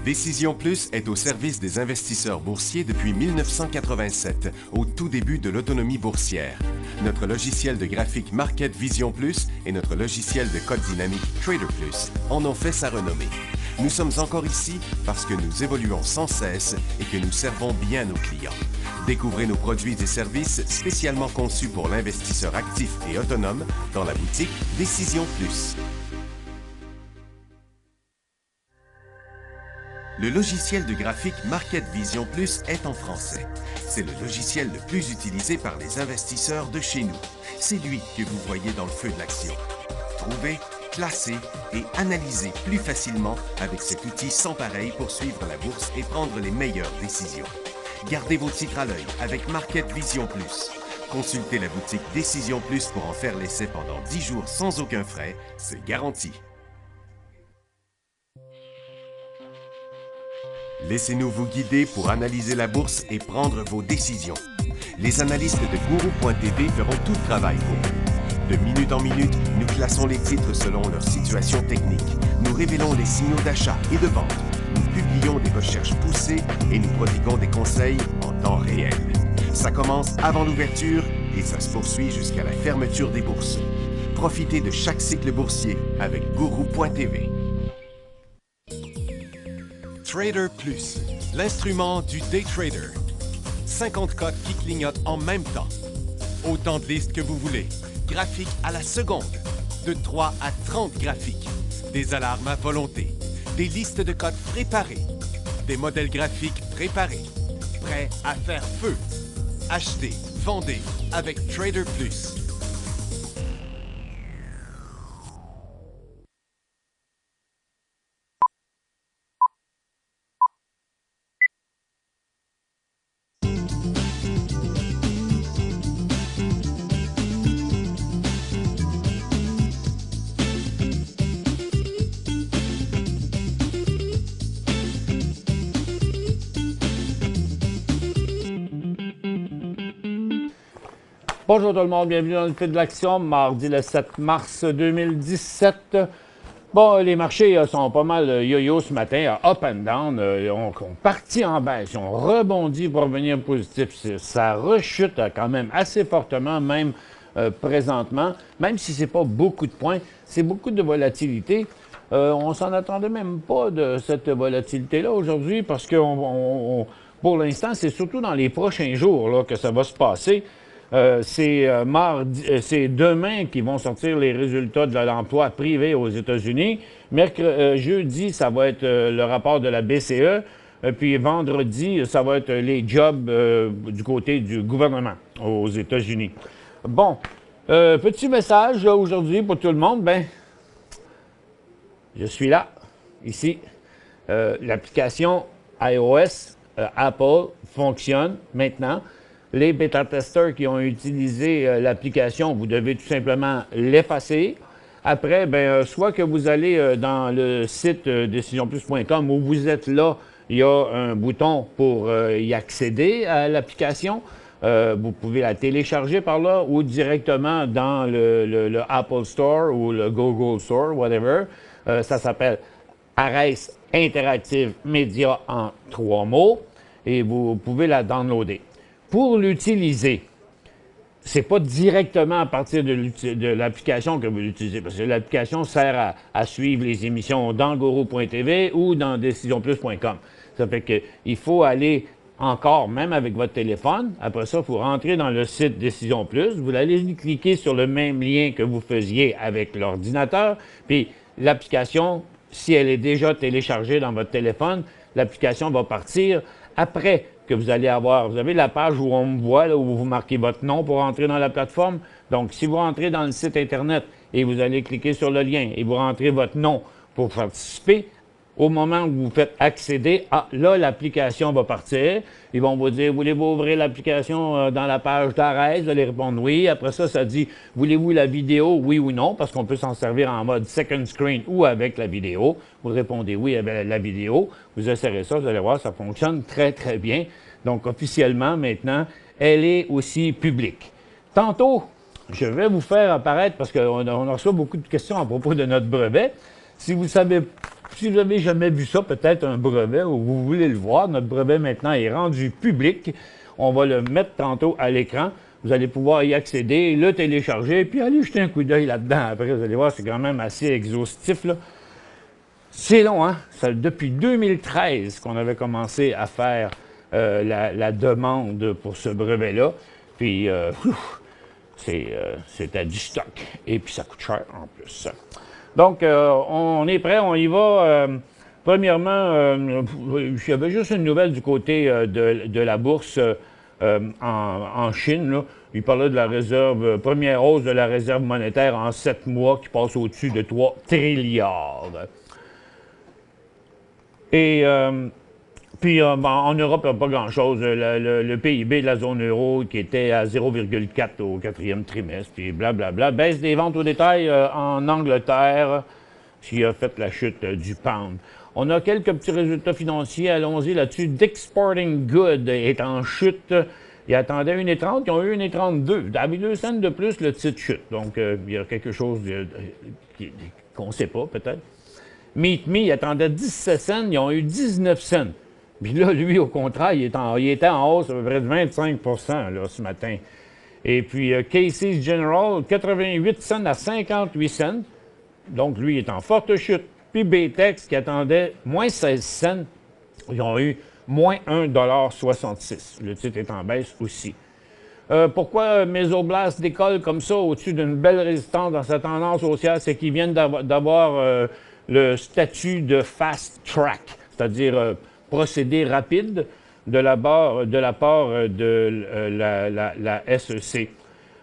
Décision Plus est au service des investisseurs boursiers depuis 1987, au tout début de l'autonomie boursière. Notre logiciel de graphique Market Vision Plus et notre logiciel de code dynamique Trader Plus en ont fait sa renommée. Nous sommes encore ici parce que nous évoluons sans cesse et que nous servons bien nos clients. Découvrez nos produits et services spécialement conçus pour l'investisseur actif et autonome dans la boutique Décision Plus. Le logiciel de graphique Market Vision Plus est en français. C'est le logiciel le plus utilisé par les investisseurs de chez nous. C'est lui que vous voyez dans le feu de l'action. Trouvez, classer et analyser plus facilement avec cet outil sans pareil pour suivre la bourse et prendre les meilleures décisions. Gardez vos titres à l'œil avec Market Vision Plus. Consultez la boutique Décision Plus pour en faire l'essai pendant 10 jours sans aucun frais, c'est garanti. Laissez-nous vous guider pour analyser la bourse et prendre vos décisions. Les analystes de Guru.tv feront tout le travail pour vous. De minute en minute, nous classons les titres selon leur situation technique. Nous révélons les signaux d'achat et de vente. Nous publions des recherches poussées et nous prodiguons des conseils en temps réel. Ça commence avant l'ouverture et ça se poursuit jusqu'à la fermeture des bourses. Profitez de chaque cycle boursier avec Guru.tv. Trader Plus, l'instrument du day trader. 50 codes qui clignotent en même temps. Autant de listes que vous voulez. Graphiques à la seconde. De 3 à 30 graphiques. Des alarmes à volonté. Des listes de codes préparées. Des modèles graphiques préparés. Prêts à faire feu. Achetez, vendez avec Trader Plus. Bonjour tout le monde, bienvenue dans le Fil de l'action, mardi le 7 mars 2017. Bon, les marchés sont pas mal yo-yo ce matin, up and down. On partit en baisse, on rebondit pour revenir positif. Ça rechute quand même assez fortement, même présentement. Même si c'est pas beaucoup de points, c'est beaucoup de volatilité. On s'en attendait même pas de cette volatilité-là aujourd'hui parce que pour l'instant, c'est surtout dans les prochains jours là, que ça va se passer. C'est demain qu'ils vont sortir les résultats de l'emploi privé aux États-Unis. Jeudi, ça va être le rapport de la BCE. Puis vendredi, ça va être les jobs du côté du gouvernement aux États-Unis. Bon, petit message aujourd'hui pour tout le monde. Ben, je suis là, ici. L'application iOS Apple fonctionne maintenant. Les bêta-testeurs qui ont utilisé l'application, vous devez tout simplement l'effacer. Après, soit que vous allez dans le site decisionplus.com où vous êtes là, il y a un bouton pour y accéder à l'application. Vous pouvez la télécharger par là ou directement dans le Apple Store ou le Google Store, whatever. Ça s'appelle Ares Interactive Media en 3 mots et vous pouvez la downloader. Pour l'utiliser, ce n'est pas directement à partir de l'application que vous l'utilisez, parce que l'application sert à suivre les émissions dans Guru.tv ou dans decisionplus.com. Ça fait qu'il faut aller encore, même avec votre téléphone. Après ça, il faut rentrer dans le site Décision Plus. Vous allez cliquer sur le même lien que vous faisiez avec l'ordinateur. Puis l'application, si elle est déjà téléchargée dans votre téléphone, l'application va partir après que vous allez avoir. Vous avez la page où on me voit, là, où vous marquez votre nom pour entrer dans la plateforme. Donc, si vous rentrez dans le site Internet et vous allez cliquer sur le lien et vous rentrez votre nom pour participer, au moment où vous faites accéder, là, l'application va partir. Ils vont vous dire, voulez-vous ouvrir l'application dans la page d'Ares? Vous allez répondre oui. Après ça, ça dit, voulez-vous la vidéo, oui ou non? Parce qu'on peut s'en servir en mode second screen ou avec la vidéo. Vous répondez oui avec la vidéo. Vous essayerez ça, vous allez voir, ça fonctionne très, très bien. Donc, officiellement, maintenant, elle est aussi publique. Tantôt, je vais vous faire apparaître, parce qu'on reçoit beaucoup de questions à propos de notre brevet. Si vous ne savez Si vous n'avez jamais vu ça, peut-être un brevet, ou vous voulez le voir, notre brevet maintenant est rendu public. On va le mettre tantôt à l'écran. Vous allez pouvoir y accéder, le télécharger, puis aller jeter un coup d'œil là-dedans. Après, vous allez voir, c'est quand même assez exhaustif, là. C'est long, hein? Depuis 2013 qu'on avait commencé à faire la demande pour ce brevet-là. Puis, c'était du stock. Et puis, ça coûte cher en plus. Donc, on est prêt, on y va. Premièrement, il y avait juste une nouvelle du côté de la bourse en Chine. Là. Il parlait de la réserve, première hausse de la réserve monétaire en 7 mois qui passe au-dessus de 3 trilliards. Et puis, en Europe, il n'y a pas grand-chose. Le PIB de la zone euro qui était à 0,4 au 4e trimestre, puis blablabla. Baisse des ventes au détail en Angleterre, qui a fait la chute du pound. On a quelques petits résultats financiers. Allons-y là-dessus. Dick's Sporting Goods est en chute. Ils attendaient 1,30, ils ont eu 1,32. Avec 2 cents de plus, le titre chute. Donc, il y a quelque chose qu'on ne sait pas, peut-être. Meet Me, il attendait 17 cents, ils ont eu 19 cents. Puis là, lui, au contraire, il était en hausse à peu près de 25 là, ce matin. Et puis, Casey's General, 88 cents à 58 cents. Donc, lui, il est en forte chute. Puis BTEX, qui attendait moins 16 cents, ils ont eu moins 1,66 $. Le titre est en baisse aussi. Pourquoi Mesoblast décolle comme ça au-dessus d'une belle résistance dans sa tendance haussière? C'est qu'ils viennent d'avoir le statut de fast track, c'est-à-dire procédé rapide de la part de la SEC.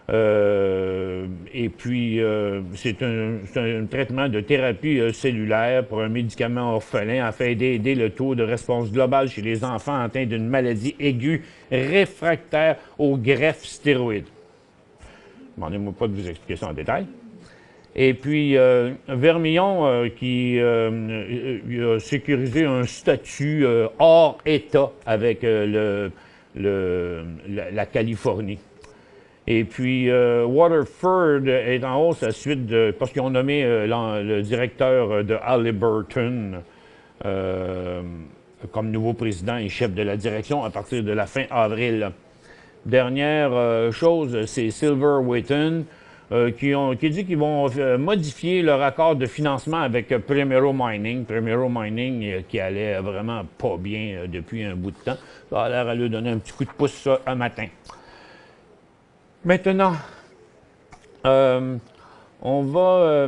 Et puis, c'est un traitement de thérapie cellulaire pour un médicament orphelin afin d'aider le taux de réponse globale chez les enfants atteints d'une maladie aiguë réfractaire aux greffes stéroïdes. Demandez-moi pas de vous expliquer ça en détail. Et puis, Vermillon qui a sécurisé un statut hors État avec la Californie. Et puis, Waterford est en hausse à la suite de... parce qu'ils ont nommé le directeur de Halliburton comme nouveau président et chef de la direction à partir de la fin avril. Dernière chose, c'est Silver Wheaton qui dit qu'ils vont modifier leur accord de financement avec Primero Mining. Primero Mining qui allait vraiment pas bien depuis un bout de temps. Ça a l'air à lui donner un petit coup de pouce ça, un matin. Maintenant, on va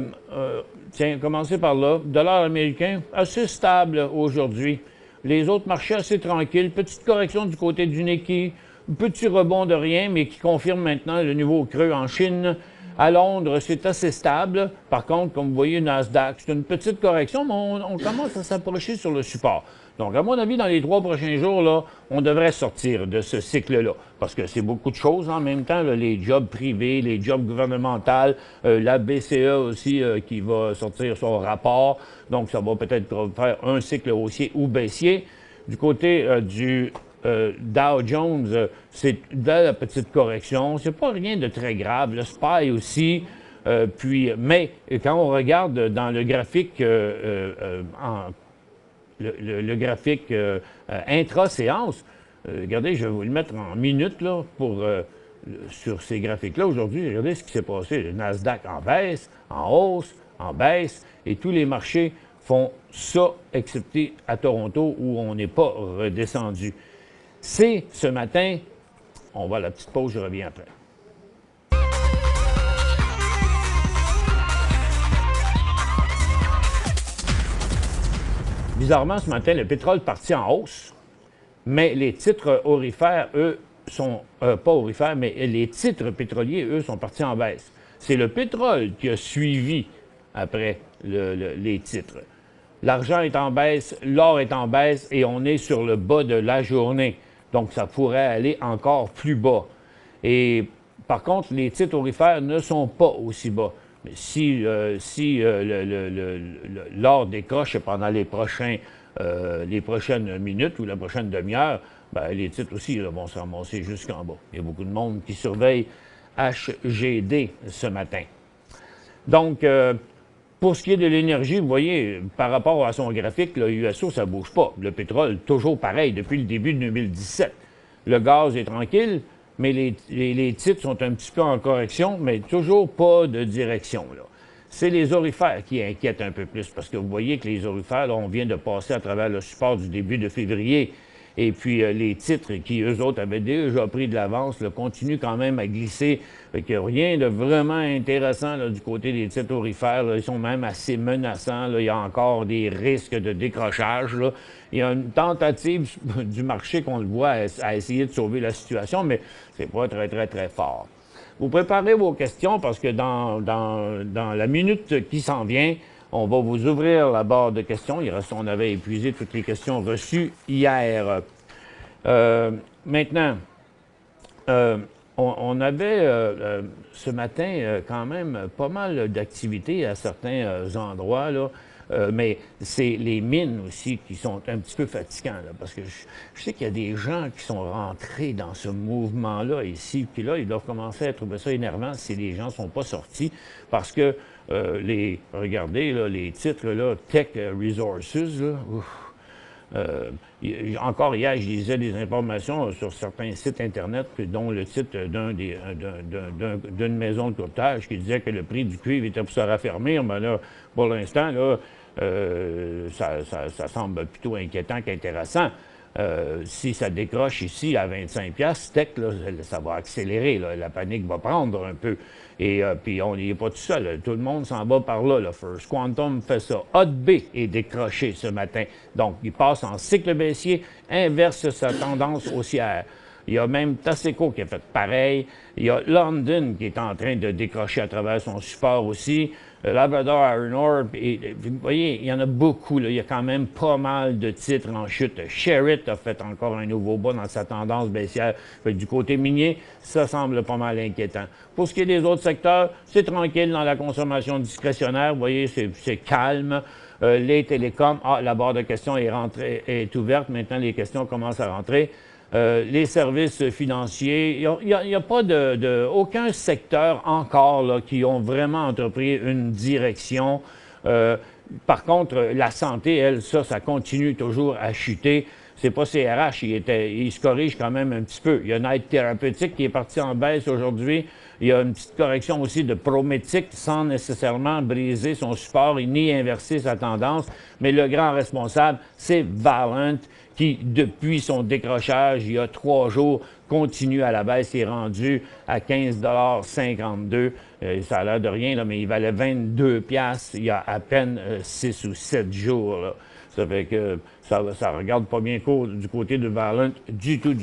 commencer par là. Dollar américain assez stable aujourd'hui. Les autres marchés assez tranquilles. Petite correction du côté du Nikkei. Petit rebond de rien, mais qui confirme maintenant le nouveau creux en Chine. À Londres, c'est assez stable. Par contre, comme vous voyez, Nasdaq, c'est une petite correction, mais on commence à s'approcher sur le support. Donc, à mon avis, dans les 3 prochains jours, là, on devrait sortir de ce cycle-là. Parce que c'est beaucoup de choses en même temps, là, les jobs privés, les jobs gouvernementaux, la BCE aussi qui va sortir son rapport. Donc, ça va peut-être faire un cycle haussier ou baissier. Du côté du Dow Jones, c'est de la petite correction. C'est pas rien de très grave. Le SPY aussi. Mais quand on regarde dans le graphique le graphique intra-séance, regardez, je vais vous le mettre en minutes là, sur ces graphiques-là. Aujourd'hui, regardez ce qui s'est passé. Le Nasdaq en baisse, en hausse, en baisse, et tous les marchés font ça, excepté à Toronto, où on n'est pas redescendu. C'est ce matin, on va à la petite pause, je reviens après. Bizarrement, ce matin, le pétrole partit en hausse, mais les titres aurifères, eux, sont pas aurifères, mais les titres pétroliers, eux, sont partis en baisse. C'est le pétrole qui a suivi après les titres. L'argent est en baisse, l'or est en baisse et on est sur le bas de la journée. Donc, ça pourrait aller encore plus bas. Et par contre, les titres aurifères ne sont pas aussi bas. Mais si l'or décroche pendant les prochaines minutes ou la prochaine demi-heure, ben, les titres aussi là, vont se ramasser jusqu'en bas. Il y a beaucoup de monde qui surveille HGD ce matin. Donc, Pour ce qui est de l'énergie, vous voyez, par rapport à son graphique, le USO, ça ne bouge pas. Le pétrole, toujours pareil depuis le début de 2017. Le gaz est tranquille, mais les titres sont un petit peu en correction, mais toujours pas de direction, là. C'est les orifères qui inquiètent un peu plus, parce que vous voyez que les orifères, là, on vient de passer à travers le support du début de février. Et puis, les titres qui, eux autres, avaient déjà pris de l'avance, continuent quand même à glisser. Fait qu'il n'y a rien de vraiment intéressant là, du côté des titres orifères. Là. Ils sont même assez menaçants. Là. Il y a encore des risques de décrochage. Là. Il y a une tentative du marché, qu'on le voit, à essayer de sauver la situation, mais c'est pas très, très, très fort. Vous préparez vos questions parce que dans la minute qui s'en vient, on va vous ouvrir la barre de questions. On avait épuisé toutes les questions reçues hier. Maintenant, on avait ce matin quand même pas mal d'activités à certains endroits, là. Mais c'est les mines aussi qui sont un petit peu fatigants, là, parce que je sais qu'il y a des gens qui sont rentrés dans ce mouvement-là ici, puis là, ils doivent commencer à trouver ça énervant si les gens ne sont pas sortis, parce que regardez, là, les titres, là, Tech Resources, là, encore hier, je lisais des informations sur certains sites Internet, dont le titre d'une maison de courtage qui disait que le prix du cuivre était pour se raffermir. Mais là, pour l'instant, là, ça semble plutôt inquiétant qu'intéressant. Si ça décroche ici à 25$, Tech, là, ça va accélérer. Là, la panique va prendre un peu. Et puis, on n'y est pas tout seul. Tout le monde s'en va par là. First Quantum fait ça. Hot B est décroché ce matin. Donc, il passe en cycle baissier, inverse sa tendance haussière. Il y a même Taseko qui a fait pareil. Il y a London qui est en train de décrocher à travers son support aussi. Labrador Iron Ore, vous voyez, il y en a beaucoup. Là. Il y a quand même pas mal de titres en chute. Sherritt a fait encore un nouveau bas dans sa tendance baissière. Du côté minier, ça semble pas mal inquiétant. Pour ce qui est des autres secteurs, c'est tranquille dans la consommation discrétionnaire. Vous voyez, c'est calme. Les télécoms, la barre de questions est ouverte. Maintenant, les questions commencent à rentrer. Les services financiers, il n'y a pas aucun secteur encore là, qui ont vraiment entrepris une direction. Par contre, la santé, elle, ça continue toujours à chuter. C'est pas CRH, il se corrige quand même un petit peu. Il y a Knight Thérapeutique qui est parti en baisse aujourd'hui. Il y a une petite correction aussi de Prométique sans nécessairement briser son support et ni inverser sa tendance. Mais le grand responsable, c'est Valent qui, depuis son décrochage, il y a 3 jours, continue à la baisse. Il est rendu à 15,52 $. Ça a l'air de rien, là, mais il valait 22$ il y a à peine 6 ou 7 jours. Là. Ça fait que ça regarde pas bien court du côté de Valent du tout.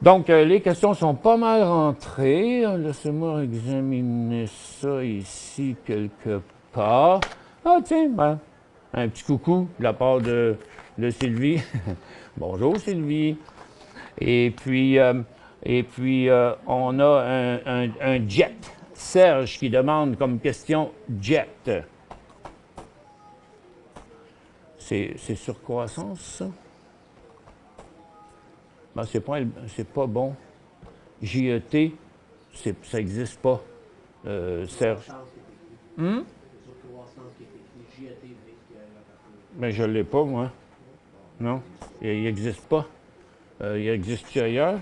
Donc, les questions sont pas mal rentrées. Laissez-moi examiner ça ici quelque part. Ah, tiens, ben, un petit coucou de la part de Sylvie. Bonjour, Sylvie. Et puis, on a un jet. Serge qui demande comme question jet. C'est sur croissance, ça? Ben, c'est pas bon. JET, ça n'existe pas, Serge. Mais je ne l'ai pas, moi. Non, il n'existe pas. Il existe-tu ailleurs?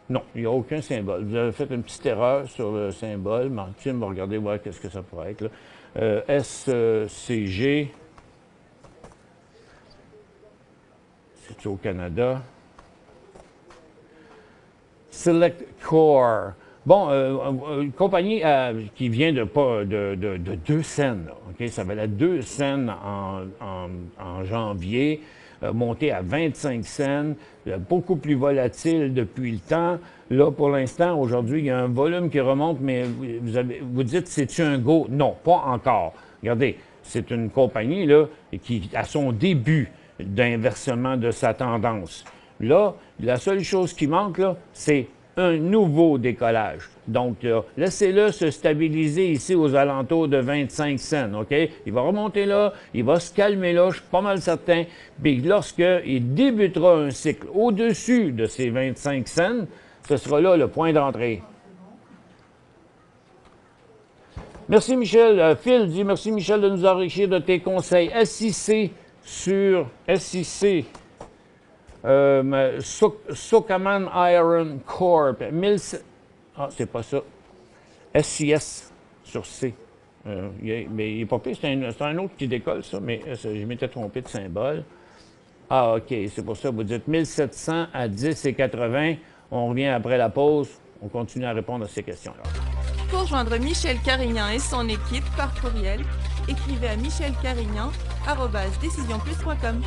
Non, il n'y a aucun symbole. Vous avez fait une petite erreur sur le symbole. Martine va regarder voir qu'est-ce que ça pourrait être. Là. SCG. C'est au Canada. Select Core. Bon, une compagnie qui vient de 2 cents, là, okay? Ça valait 2 cents en janvier, monté à 25 cents, beaucoup plus volatile depuis le temps. Là, pour l'instant, aujourd'hui, il y a un volume qui remonte, mais vous dites, c'est-tu un go? Non, pas encore. Regardez, c'est une compagnie là, qui, à son début d'inversement de sa tendance. Là, la seule chose qui manque, là, c'est un nouveau décollage. Donc, laissez-le se stabiliser ici aux alentours de 25 cents, OK? Il va remonter là, il va se calmer là, je suis pas mal certain. Puis lorsqu'il débutera un cycle au-dessus de ces 25 cents, ce sera là le point d'entrée. Merci, Michel. Phil dit merci, Michel, de nous enrichir de tes conseils. SIC sur SIC. Sokaman Iron Corp. Ah, c'est pas ça. SIS sur C. Mais il n'est pas pire, c'est un autre qui décolle, ça, mais je m'étais trompé de symbole. Ah, OK, c'est pour ça. Vous dites 1700 à 10 et 80. On revient après la pause. On continue à répondre à ces questions-là. Pour joindre Michel Carignan et son équipe par courriel, écrivez à michelcarignan@decisionplus.com.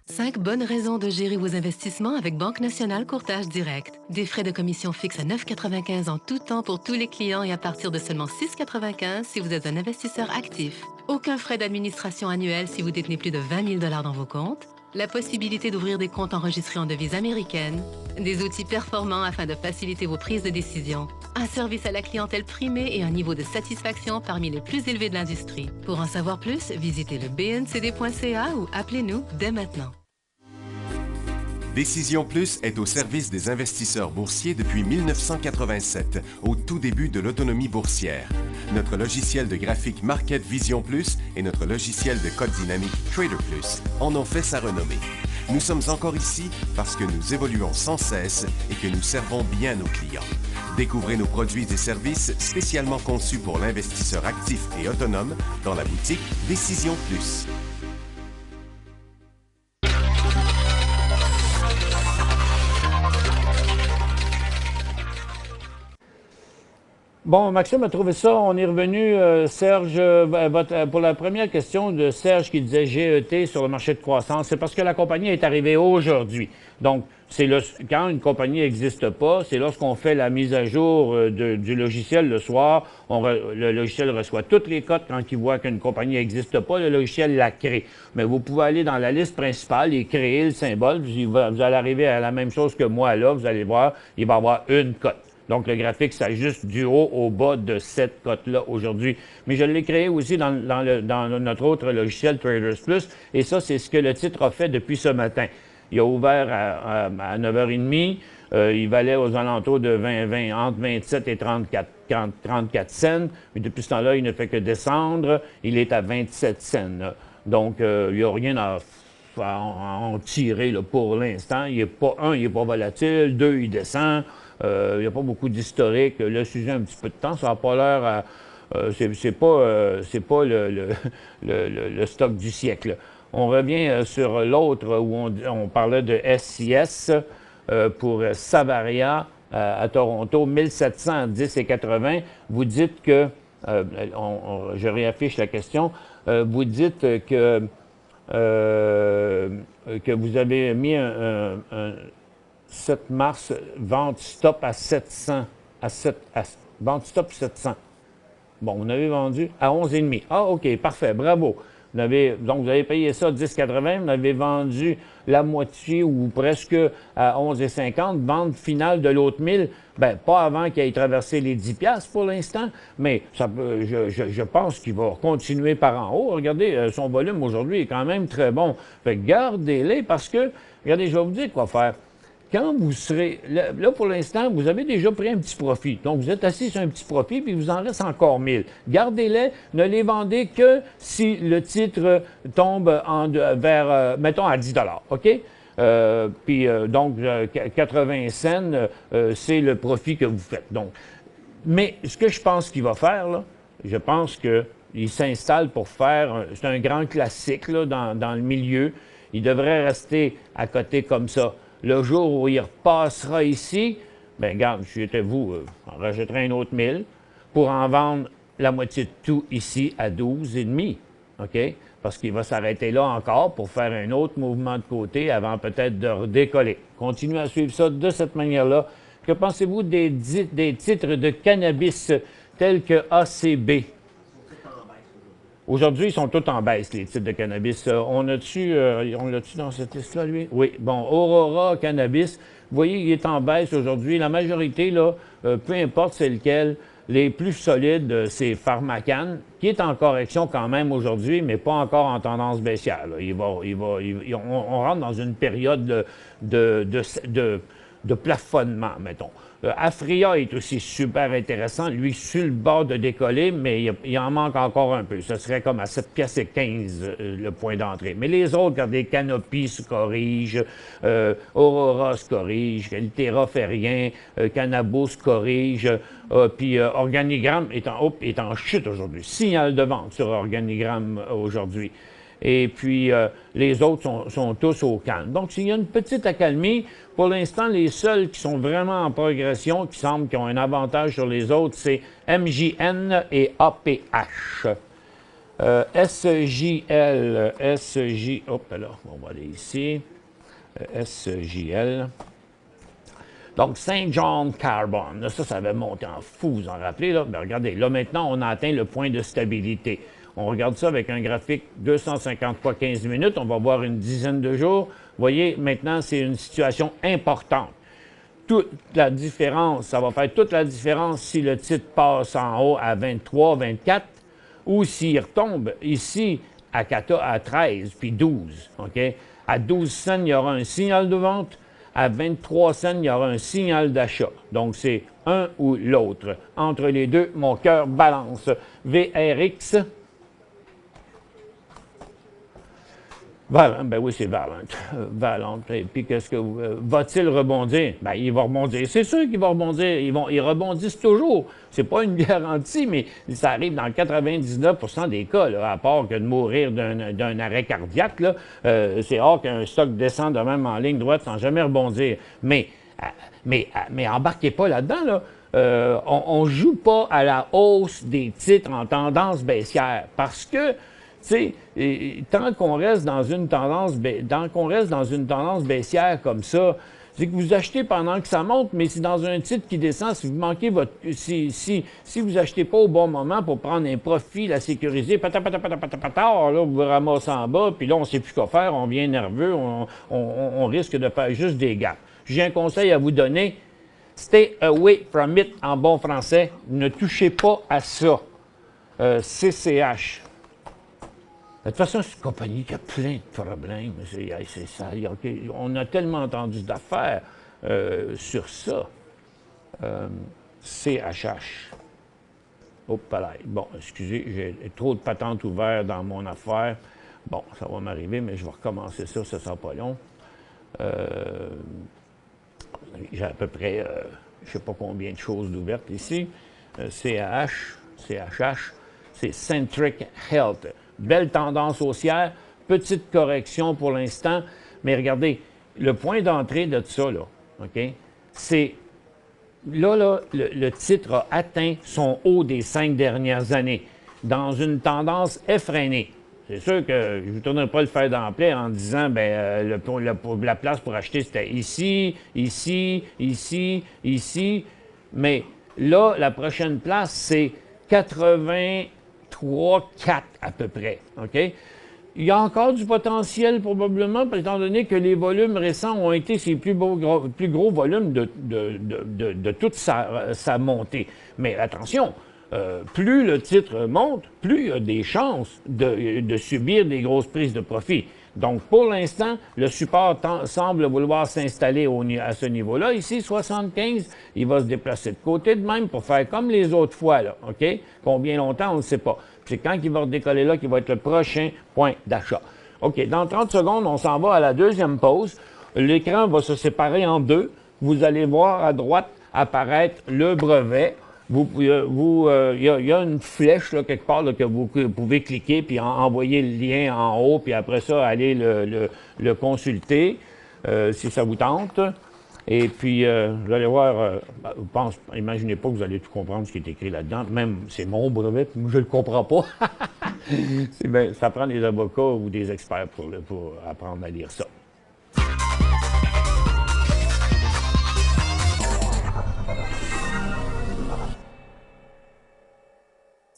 5 bonnes raisons de gérer vos investissements avec Banque Nationale Courtage Direct. Des frais de commission fixes à 9,95 en tout temps pour tous les clients et à partir de seulement 6,95 si vous êtes un investisseur actif. Aucun frais d'administration annuel si vous détenez plus de 20 000 $ dans vos comptes. La possibilité d'ouvrir des comptes enregistrés en devise américaine. Des outils performants afin de faciliter vos prises de décision. Un service à la clientèle primé et un niveau de satisfaction parmi les plus élevés de l'industrie. Pour en savoir plus, visitez le bncd.ca ou appelez-nous dès maintenant. Décision Plus est au service des investisseurs boursiers depuis 1987, au tout début de l'autonomie boursière. Notre logiciel de graphique Market Vision Plus et notre logiciel de code dynamique Trader Plus en ont fait sa renommée. Nous sommes encore ici parce que nous évoluons sans cesse et que nous servons bien nos clients. Découvrez nos produits et services spécialement conçus pour l'investisseur actif et autonome dans la boutique Décision Plus. Bon, Maxime a trouvé ça. On est revenu, Serge, pour la première question de Serge qui disait GET sur le marché de croissance. C'est parce que la compagnie est arrivée aujourd'hui. Donc, quand une compagnie n'existe pas, c'est lorsqu'on fait la mise à jour du logiciel le soir. Le logiciel reçoit toutes les cotes quand il voit qu'une compagnie n'existe pas. Le logiciel la crée. Mais vous pouvez aller dans la liste principale et créer le symbole. Vous allez arriver à la même chose que moi là. Vous allez voir, il va y avoir une cote. Donc, le graphique s'ajuste du haut au bas de cette cote-là aujourd'hui. Mais je l'ai créé aussi dans notre autre logiciel Traders Plus. Et ça, c'est ce que le titre a fait depuis ce matin. Il a ouvert à 9h30. Il valait aux alentours de entre 27 et 34 cents. Mais depuis ce temps-là, il ne fait que descendre. Il est à 27 cents. Donc, il n'y a rien à en tirer là, pour l'instant. Il n'est pas volatile. 2, il descend. Il n'y a pas beaucoup d'historique. Le sujet a un petit peu de temps. Ça n'a pas l'air à... c'est pas le stock du siècle. On revient sur l'autre où on parlait de SIS pour Savaria à Toronto, 1710 et 80. Vous dites que... je réaffiche la question. Vous dites que vous avez mis un 7 mars, vente stop à 700. Vente stop 700. Bon, vous avez vendu à 11,5. Ah, OK, parfait, bravo. Donc, vous avez payé ça 10,80. Vous avez vendu la moitié ou presque à 11,50. Vente finale de l'autre 1000, bien, pas avant qu'il ait traversé les 10 piastres pour l'instant, mais je pense qu'il va continuer par en haut. Regardez, son volume aujourd'hui est quand même très bon. Fait que gardez-les parce que, regardez, je vais vous dire quoi faire. Quand vous serez... Là, pour l'instant, vous avez déjà pris un petit profit. Donc, vous êtes assis sur un petit profit, puis il vous en reste encore 1000. Gardez-les, ne les vendez que si le titre tombe vers, mettons, à 10 $, OK? Donc, 80 cents, c'est le profit que vous faites. Donc, mais ce que je pense qu'il va faire, là, je pense qu'il s'installe pour faire... C'est un grand classique là, dans le milieu. Il devrait rester à côté comme ça. Le jour où il repassera ici, bien, regarde, si j'étais vous, on rachèterait un autre 1000 pour en vendre la moitié de tout ici à 12,5, OK? Parce qu'il va s'arrêter là encore pour faire un autre mouvement de côté avant peut-être de redécoller. Continuez à suivre ça de cette manière-là. Que pensez-vous des titres de cannabis tels que ACB? Aujourd'hui, ils sont tous en baisse, les titres de cannabis. On l'a-tu dans cette liste-là, lui? Oui. Bon, Aurora Cannabis, vous voyez, il est en baisse aujourd'hui. La majorité, là, peu importe c'est lequel, les plus solides, c'est Pharmacan, qui est en correction quand même aujourd'hui, mais pas encore en tendance baissière. Là. On rentre dans une période de plafonnement, mettons. Afria est aussi super intéressant, lui, sur le bord de décoller, mais il en manque encore un peu. Ce serait comme à 7 piastres et 15 le point d'entrée. Mais les autres, regardez, Canopy se corrige, Aurora se corrige, Altera fait rien, Canabo se corrige, puis Organigramme est en chute aujourd'hui. Signal de vente sur Organigramme aujourd'hui. Et puis, les autres sont tous au calme. Donc, s'il y a une petite accalmie, pour l'instant, les seuls qui sont vraiment en progression, qui semblent qu'ils ont un avantage sur les autres, c'est MJN et APH. SJL, hop là, on va aller ici. SJL. Donc, Saint John Carbon, là, ça avait monté en fou, vous en rappelez, là? Ben, regardez, là, maintenant, on a atteint le point de stabilité. On regarde ça avec un graphique 250 x 15 minutes. On va voir une dizaine de jours. Vous voyez, maintenant, c'est une situation importante. Toute la différence, ça va faire toute la différence si le titre passe en haut à 23, 24 ou s'il retombe ici à 13 puis 12. OK? À 12 cents, il y aura un signal de vente. À 23 cents, il y aura un signal d'achat. Donc, c'est un ou l'autre. Entre les deux, mon cœur balance. VRX. Valent, ben oui, c'est Valent. Valent. Et puis, qu'est-ce que va-t-il rebondir? Ben, il va rebondir. C'est sûr qu'il va rebondir. Ils rebondissent toujours. C'est pas une garantie, mais ça arrive dans 99% des cas, là, à part que de mourir d'un arrêt cardiaque. C'est rare qu'un stock descende de même en ligne droite sans jamais rebondir. Mais embarquez pas là-dedans, là. On joue pas à la hausse des titres en tendance baissière parce que tu sais, tant qu'on reste dans une tendance baissière comme ça, c'est que vous achetez pendant que ça monte, mais c'est dans un titre qui descend. Si vous manquez si vous achetez pas au bon moment pour prendre un profit, la sécuriser, là, vous vous ramassez en bas, puis là, on sait plus quoi faire, on vient nerveux, on risque de faire juste des gaps. J'ai un conseil à vous donner. Stay away from it en bon français. Ne touchez pas à ça. CCH. De toute façon, c'est une compagnie qui a plein de problèmes. C'est ça. On a tellement entendu d'affaires sur ça. CHH. Hop là. Bon, excusez, j'ai trop de patentes ouvertes dans mon affaire. Bon, ça va m'arriver, mais je vais recommencer ça sera pas long. J'ai à peu près, je ne sais pas combien de choses d'ouvertes ici. CHH, c'est Centric Health. Belle tendance haussière, petite correction pour l'instant, mais regardez, le point d'entrée de ça, là, OK, c'est, là, le titre a atteint son haut des 5 dernières années, dans une tendance effrénée. C'est sûr que je ne tournerai pas le fer d'emblée en disant, bien, la place pour acheter, c'était ici, ici, ici, ici, mais là, la prochaine place, c'est 83,4 à peu près, OK? Il y a encore du potentiel probablement, étant donné que les volumes récents ont été ses plus gros volumes de toute sa montée. Mais attention, plus le titre monte, plus il y a des chances de subir des grosses prises de profit. Donc, pour l'instant, le support semble vouloir s'installer à ce niveau-là. Ici, 75, il va se déplacer de côté de même pour faire comme les autres fois, là, OK? Combien longtemps, on ne sait pas. C'est quand il va redécoller là qu'il va être le prochain point d'achat. OK, dans 30 secondes, on s'en va à la deuxième pause. L'écran va se séparer en deux. Vous allez voir à droite apparaître le brevet. Il y a une flèche là, quelque part là, que vous pouvez cliquer puis envoyer le lien en haut, puis après ça, aller le consulter si ça vous tente. Et puis, vous allez voir, imaginez pas que vous allez tout comprendre ce qui est écrit là-dedans. Même, c'est mon brevet, puis je ne le comprends pas. Ça prend des avocats ou des experts pour apprendre à lire ça.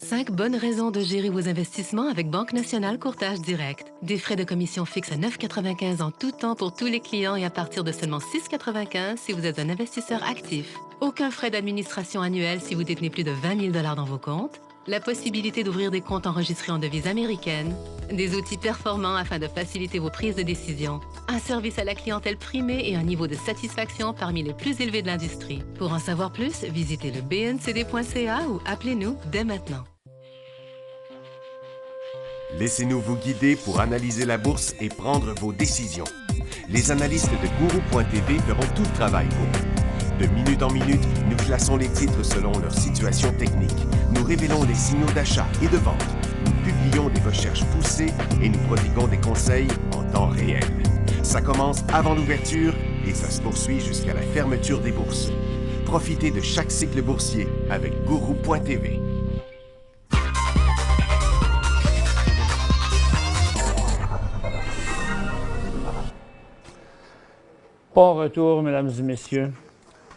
5 bonnes raisons de gérer vos investissements avec Banque Nationale Courtage Direct. Des frais de commission fixes à 9,95 en tout temps pour tous les clients et à partir de seulement 6,95 si vous êtes un investisseur actif. Aucun frais d'administration annuel si vous détenez plus de 20 000 $ dans vos comptes. la possibilité d'ouvrir des comptes enregistrés en devise américaine, des outils performants afin de faciliter vos prises de décision, un service à la clientèle primé et un niveau de satisfaction parmi les plus élevés de l'industrie. Pour en savoir plus, visitez le bncd.ca ou appelez-nous dès maintenant. Laissez-nous vous guider pour analyser la bourse et prendre vos décisions. Les analystes de Guru.tv feront tout le travail pour vous. De minute en minute, nous classons les titres selon leur situation technique. Nous révélons les signaux d'achat et de vente. Nous publions des recherches poussées et nous prodiguons des conseils en temps réel. Ça commence avant l'ouverture et ça se poursuit jusqu'à la fermeture des bourses. Profitez de chaque cycle boursier avec Guru.tv. Bon retour, mesdames et messieurs.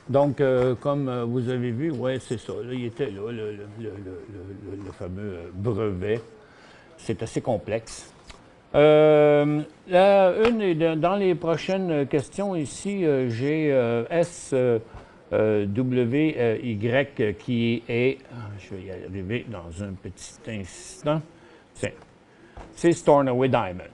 Donc, comme vous avez vu, ouais, c'est ça. Là, il était là, le fameux brevet. C'est assez complexe. Dans les prochaines questions ici, j'ai SWY qui est... Je vais y arriver dans un petit instant. C'est Stornoway Diamond.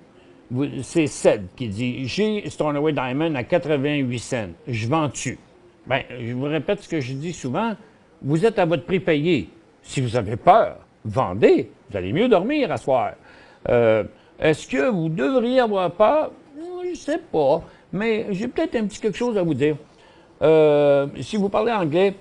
C'est Ced qui dit « J'ai Stornoway Diamond à 88 cents. Je vends-tu? » Bien, je vous répète ce que je dis souvent. Vous êtes à votre prix payé. Si vous avez peur, vendez. Vous allez mieux dormir à soir. Est-ce que vous devriez avoir peur? Je ne sais pas. Mais j'ai peut-être un petit quelque chose à vous dire. Si vous parlez anglais,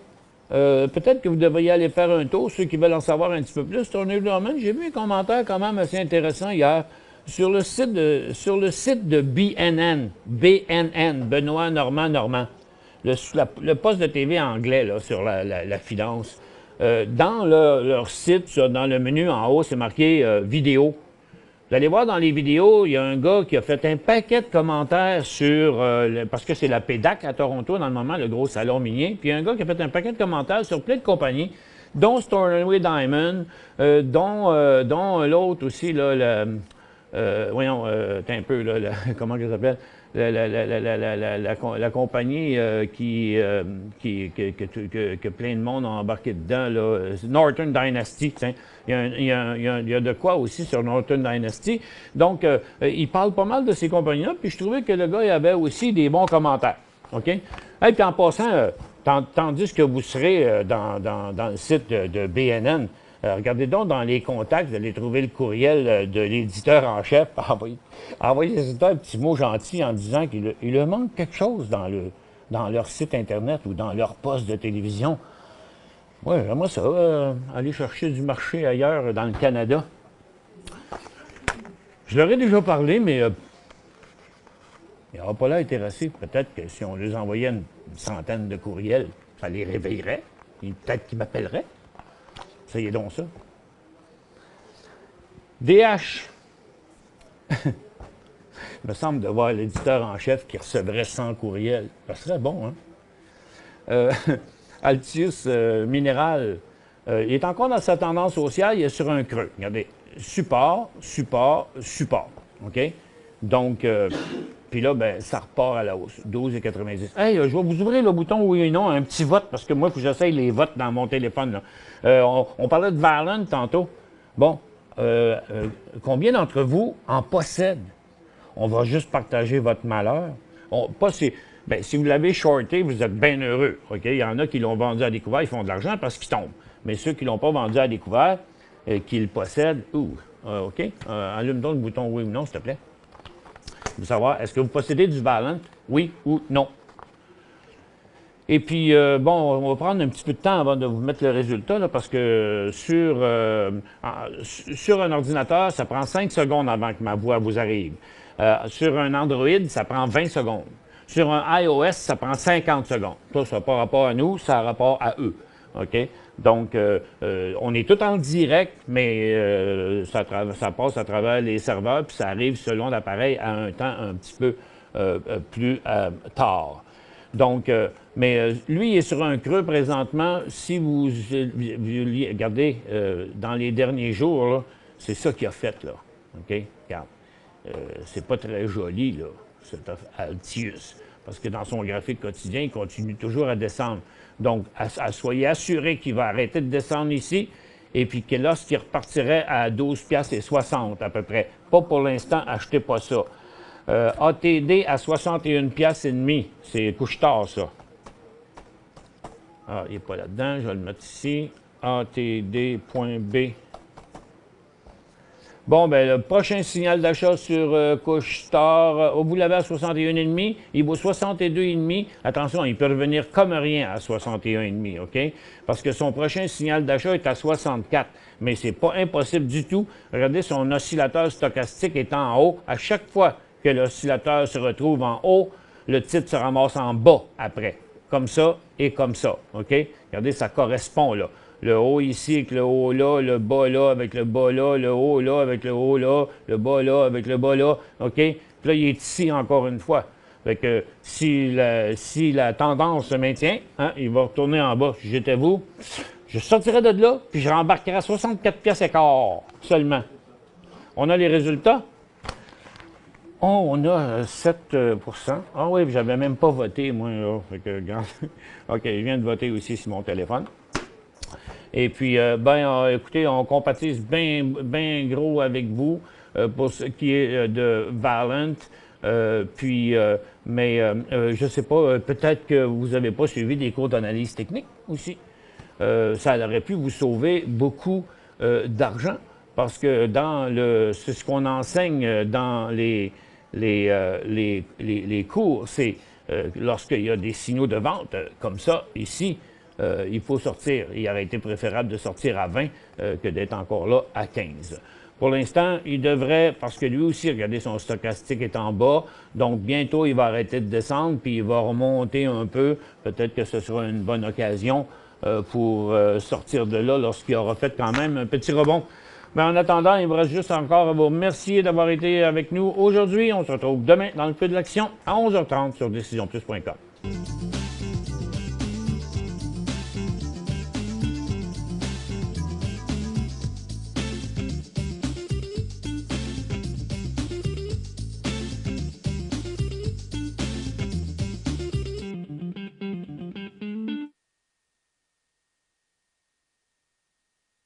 peut-être que vous devriez aller faire un tour. Ceux qui veulent en savoir un petit peu plus, Stornoway Diamond, j'ai vu un commentaire quand même assez intéressant hier. Sur le site de BNN, Benoît Normand, le poste de TV anglais là, sur la finance, dans leur site, dans le menu en haut, c'est marqué vidéo. Vous allez voir dans les vidéos, il y a un gars qui a fait un paquet de commentaires sur, parce que c'est la PDAC à Toronto dans le moment, le gros salon minier, puis il y a un gars qui a fait un paquet de commentaires sur plein de compagnies, dont Stornoway Diamond, dont l'autre aussi, là, voyons, t'es un peu, là, comment ça s'appelle? La compagnie que plein de monde a embarqué dedans, là, Northern Dynasty. Il y a de quoi aussi sur Northern Dynasty. Donc, il parle pas mal de ces compagnies-là, puis je trouvais que le gars il avait aussi des bons commentaires. OK? Et puis en passant, tandis que vous serez dans le site de BNN, regardez donc dans les contacts, vous allez trouver le courriel de l'éditeur en chef. Envoyez l'éditeur un petit mot gentil en disant qu'il leur manque quelque chose dans leur site Internet ou dans leur poste de télévision. Oui, j'aimerais ça, aller chercher du marché ailleurs dans le Canada. Je leur ai déjà parlé, mais ils n'auraient pas l'air intéressés. Peut-être que si on les envoyait une centaine de courriels, ça les réveillerait. Peut-être qu'ils m'appelleraient. Essayez donc ça. DH. Il me semble de voir l'éditeur en chef qui recevrait 100 courriels. Ça serait bon, hein? Altius Minéral. Il est encore dans sa tendance haussière, il est sur un creux. Regardez. Support, support, support. OK? Donc, puis là, ben, ça repart à la hausse. 12,90. Hey, je vais vous ouvrir le bouton oui et non, un petit vote, parce que moi, il faut que j'essaye les votes dans mon téléphone, là. On parlait de Valent tantôt. Bon, combien d'entre vous en possèdent? On va juste partager votre malheur. Si vous l'avez shorté, vous êtes bien heureux. OK? Il y en a qui l'ont vendu à découvert, ils font de l'argent parce qu'ils tombent. Mais ceux qui ne l'ont pas vendu à découvert, qui le possèdent, OK? Allume donc le bouton oui ou non, s'il te plaît. Vous savoir, est-ce que vous possédez du Valent? Oui ou non? Et puis, on va prendre un petit peu de temps avant de vous mettre le résultat, là, parce que sur un ordinateur, ça prend 5 secondes avant que ma voix vous arrive. Sur un Android, ça prend 20 secondes. Sur un iOS, ça prend 50 secondes. Ça n'a pas rapport à nous, ça a rapport à eux. OK? Donc, on est tout en direct, mais ça passe à travers les serveurs, puis ça arrive selon l'appareil à un temps un petit peu plus tard. Donc, mais lui, il est sur un creux présentement. Si vous regardez, dans les derniers jours, c'est ça qu'il a fait, là. OK? Regarde. C'est pas très joli, là, cet Altius. Parce que dans son graphique quotidien, il continue toujours à descendre. Donc, soyez assurés qu'il va arrêter de descendre ici et puis que lorsqu'il repartirait à 12,60 à peu près. Pas pour l'instant, achetez pas ça. ATD à 61,5 c'est couche-tard, ça. Ah, il n'est pas là-dedans, je vais le mettre ici. ATD.B. Bon, ben le prochain signal d'achat sur Couche-Tard, vous l'avez à 61,5, il vaut 62,5. Attention, il peut revenir comme rien à 61,5, OK? Parce que son prochain signal d'achat est à 64. Mais c'est pas impossible du tout. Regardez, son oscillateur stochastique est en haut. À chaque fois que l'oscillateur se retrouve en haut, le titre se ramasse en bas après. Comme ça et comme ça, OK? Regardez, ça correspond, là. Le haut ici avec le haut là, le bas là avec le bas là, le haut là avec le haut là, le bas là avec le bas là, OK? Puis là, il est ici encore une fois. Fait que si la tendance se maintient, hein, il va retourner en bas. Si j'étais vous, je sortirais de là, puis je rembarquerais à 64 pièces et quart seulement. On a les résultats. Oh, on a 7 Ah oui, j'avais même pas voté, moi, là. Fait que, OK, je viens de voter aussi sur mon téléphone. Et puis, écoutez, on compatisse bien gros avec vous pour ce qui est de Valent. Je ne sais pas, peut-être que vous n'avez pas suivi des cours d'analyse technique aussi. Ça aurait pu vous sauver beaucoup d'argent parce que c'est ce qu'on enseigne dans les cours, c'est lorsqu'il y a des signaux de vente comme ça, ici, il faut sortir. Il aurait été préférable de sortir à 20 que d'être encore là à 15. Pour l'instant, il devrait, parce que lui aussi, regardez, son stochastique est en bas, donc bientôt, il va arrêter de descendre, puis il va remonter un peu. Peut-être que ce sera une bonne occasion pour sortir de là lorsqu'il aura fait quand même un petit rebond. Mais en attendant, il me reste juste encore à vous remercier d'avoir été avec nous aujourd'hui. On se retrouve demain dans le feu de l'action à 11h30 sur DecisionPlus.com.